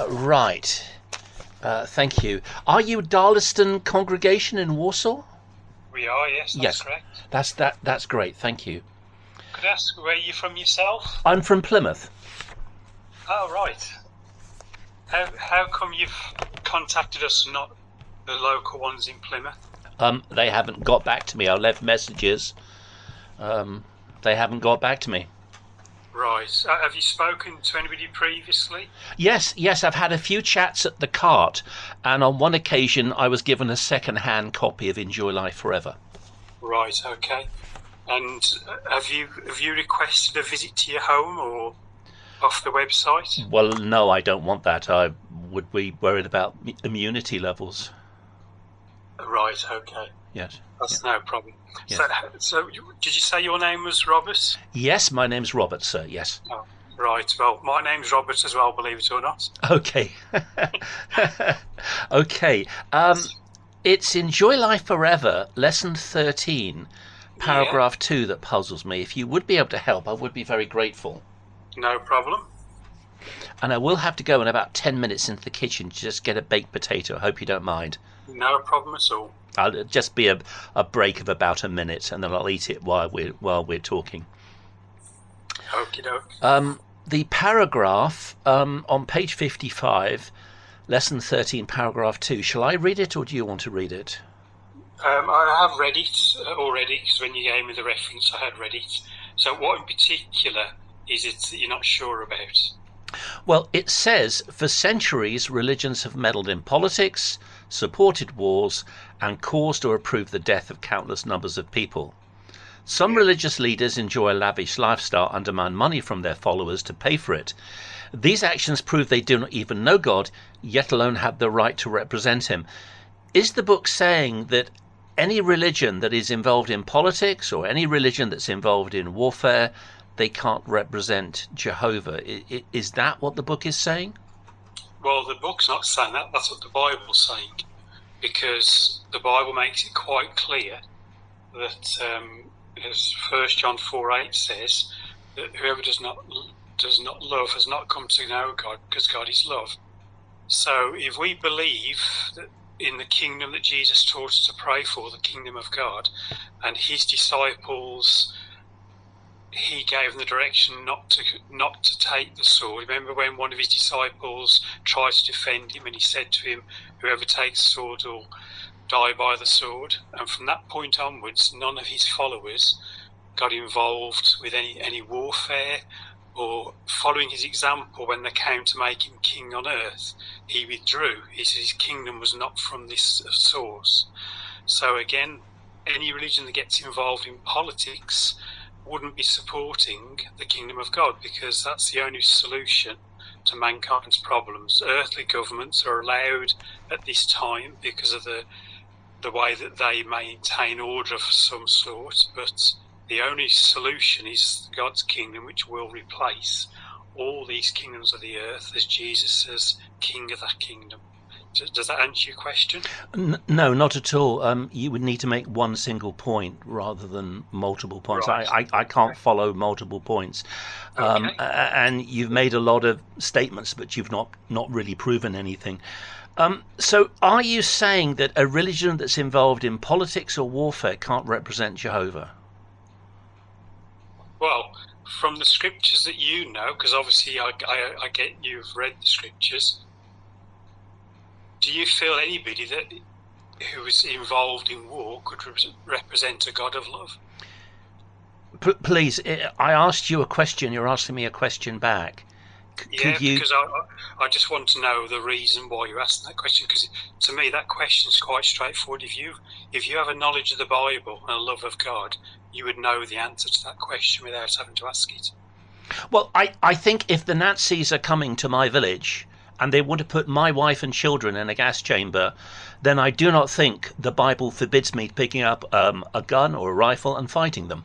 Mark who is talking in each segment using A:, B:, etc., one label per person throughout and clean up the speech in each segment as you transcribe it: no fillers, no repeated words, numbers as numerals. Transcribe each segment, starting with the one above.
A: Right. Thank you. Are you Darlaston congregation in Walsall?
B: We are, yes, that's correct.
A: That's great. Thank you.
B: Could I ask where you're from yourself?
A: I'm from Plymouth.
B: Oh, right. How come you've contacted us, not the local ones in Plymouth?
A: They haven't got back to me. I left messages. They haven't got back to me.
B: Right. Have you spoken to anybody previously?
A: Yes, I've had a few chats at the cart, and on one occasion I was given a second-hand copy of Enjoy Life Forever.
B: Right, okay. And have you requested a visit to your home or off the website?
A: Well, no, I don't want that. I would be worried about immunity levels.
B: Right, okay.
A: Yes.
B: That's no problem.
A: Yes.
B: So did you say your name was Robert?
A: Yes, my name's Robert, sir, yes.
B: Oh, right, well, my name's Robert as well, believe it or not.
A: Okay. Okay. It's Enjoy Life Forever, Lesson 13, Paragraph 2 that puzzles me. If you would be able to help, I would be very grateful.
B: No problem.
A: And I will have to go in about 10 minutes into the kitchen to just get a baked potato. I hope you don't mind.
B: No problem at all.
A: I'll just be a break of about a minute, and then I'll eat it while we're talking.
B: Okie doke.
A: The paragraph on page 55, lesson 13, paragraph 2. Shall I read it, or do you want to read it?
B: I have read it already, because when you gave me the reference, I had read it. So what in particular is it that you're not sure about?
A: Well, it says, for centuries, religions have meddled in politics, supported wars, and caused or approved the death of countless numbers of people. Some religious leaders enjoy a lavish lifestyle and demand money from their followers to pay for it. These actions prove they do not even know God, yet alone have the right to represent him. Is the book saying that any religion that is involved in politics or any religion that's involved in warfare, they can't represent Jehovah? Is that what the book is saying?
B: Well, the book's not saying that. That's what the Bible's saying, because the Bible makes it quite clear that, as 1 John 4:8 says, that whoever does not love has not come to know God, because God is love. So if we believe that in the kingdom that Jesus taught us to pray for, the kingdom of God, and his disciples, he gave them the direction not to take the sword. Remember when one of his disciples tried to defend him, and he said to him, whoever takes the sword will die by the sword. And from that point onwards, none of his followers got involved with any warfare, or following his example. When they came to make him king on earth, he withdrew. He said his kingdom was not from this source. So again, any religion that gets involved in politics wouldn't be supporting the kingdom of God, because that's the only solution to mankind's problems. Earthly governments are allowed at this time because of the way that they maintain order of some sort, but the only solution is God's kingdom, which will replace all these kingdoms of the earth as Jesus as king of that kingdom. Does that answer your question?
A: No, not at all. You would need to make one single point rather than multiple points. Right. I can't follow multiple points. Okay. And you've made a lot of statements, but you've not really proven anything. So are you saying that a religion that's involved in politics or warfare can't represent Jehovah?
B: Well, from the scriptures that you know, because obviously I get you've read the scriptures, do you feel anybody who is involved in war could represent a God of love?
A: Please, I asked you a question. You're asking me a question back.
B: Because I just want to know the reason why you're asking that question, because to me that question is quite straightforward. If you have a knowledge of the Bible and a love of God, you would know the answer to that question without having to ask it.
A: Well, I think if the Nazis are coming to my village and they want to put my wife and children in a gas chamber, then I do not think the Bible forbids me picking up a gun or a rifle and fighting them.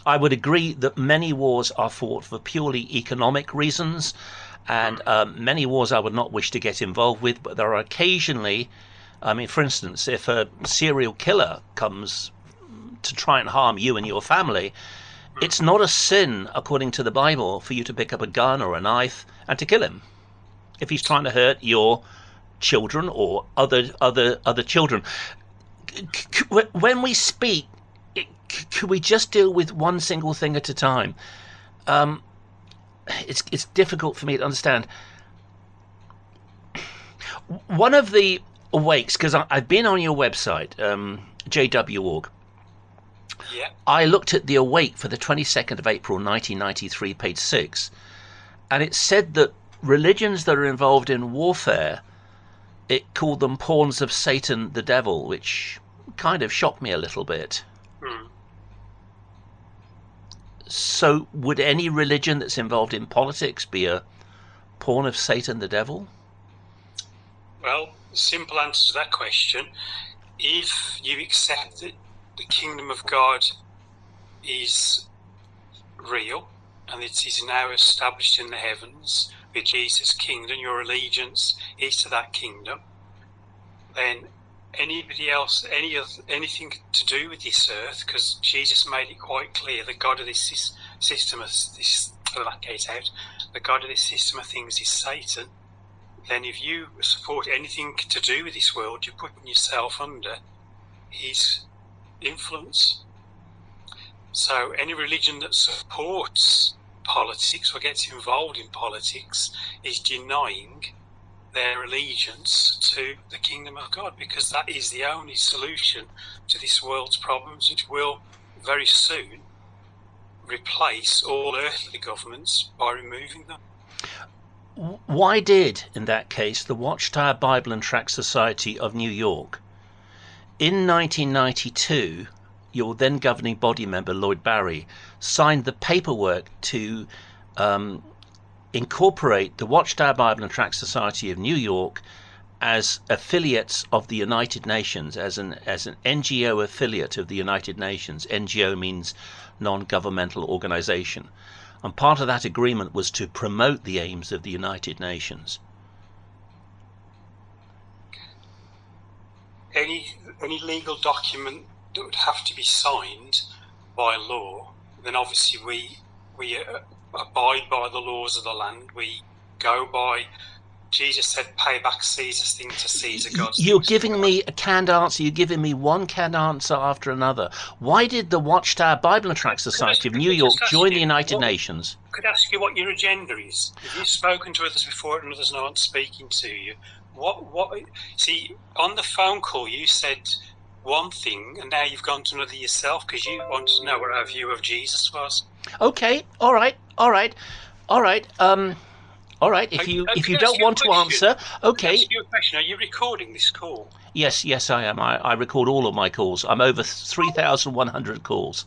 A: I would agree that many wars are fought for purely economic reasons, and many wars I would not wish to get involved with, but there are occasionally, for instance, if a serial killer comes to try and harm you and your family, it's not a sin, according to the Bible, for you to pick up a gun or a knife and to kill him. if he's trying to hurt your children or other children. When we speak, could we just deal with one single thing at a time? It's difficult for me to understand. One of the awakes, because I've been on your website, jw.org.
B: Yeah.
A: I looked at the awake for the 22nd of April 1993, page 6, and it said that religions that are involved in warfare, it called them pawns of Satan the devil, which kind of shocked me a little bit. So would any religion that's involved in politics be a pawn of Satan the devil?
B: Well, simple answer to that question: if you accept that the kingdom of God is real and it is now established in the heavens with Jesus' kingdom, your allegiance is to that kingdom, then anybody else, anything to do with this earth, because Jesus made it quite clear the God of this system of this, the God of this system of things is Satan. Then if you support anything to do with this world, you're putting yourself under his influence. So any religion that supports politics or gets involved in politics is denying their allegiance to the kingdom of God, because that is the only solution to this world's problems, which will very soon replace all earthly governments by removing them.
A: Why did, in that case, the Watchtower Bible and Tract Society of New York, in 1992, your then governing body member, Lloyd Barry, signed the paperwork to incorporate the Watchtower Bible and Tract Society of New York as affiliates of the United Nations, as an NGO affiliate of the United Nations? NGO means non-governmental organization. And part of that agreement was to promote the aims of the United Nations.
B: Any legal document that would have to be signed by law, then obviously we abide by the laws of the land. We go by, Jesus said, pay back Caesar's thing to Caesar. God's
A: You're giving me a canned answer. You're giving me one canned answer after another. Why did the Watchtower Bible and Tract Society of New York join the United Nations?
B: I could ask you what your agenda is. If you've spoken to others before and others aren't speaking to you, see, on the phone call you said one thing and now you've gone to another yourself because you want to know what our view of Jesus was.
A: Okay, all right. If you don't want to answer, okay.
B: Ask you a question. Are you recording this call?
A: Yes, I am. I record all of my calls. I'm over 3,100 calls.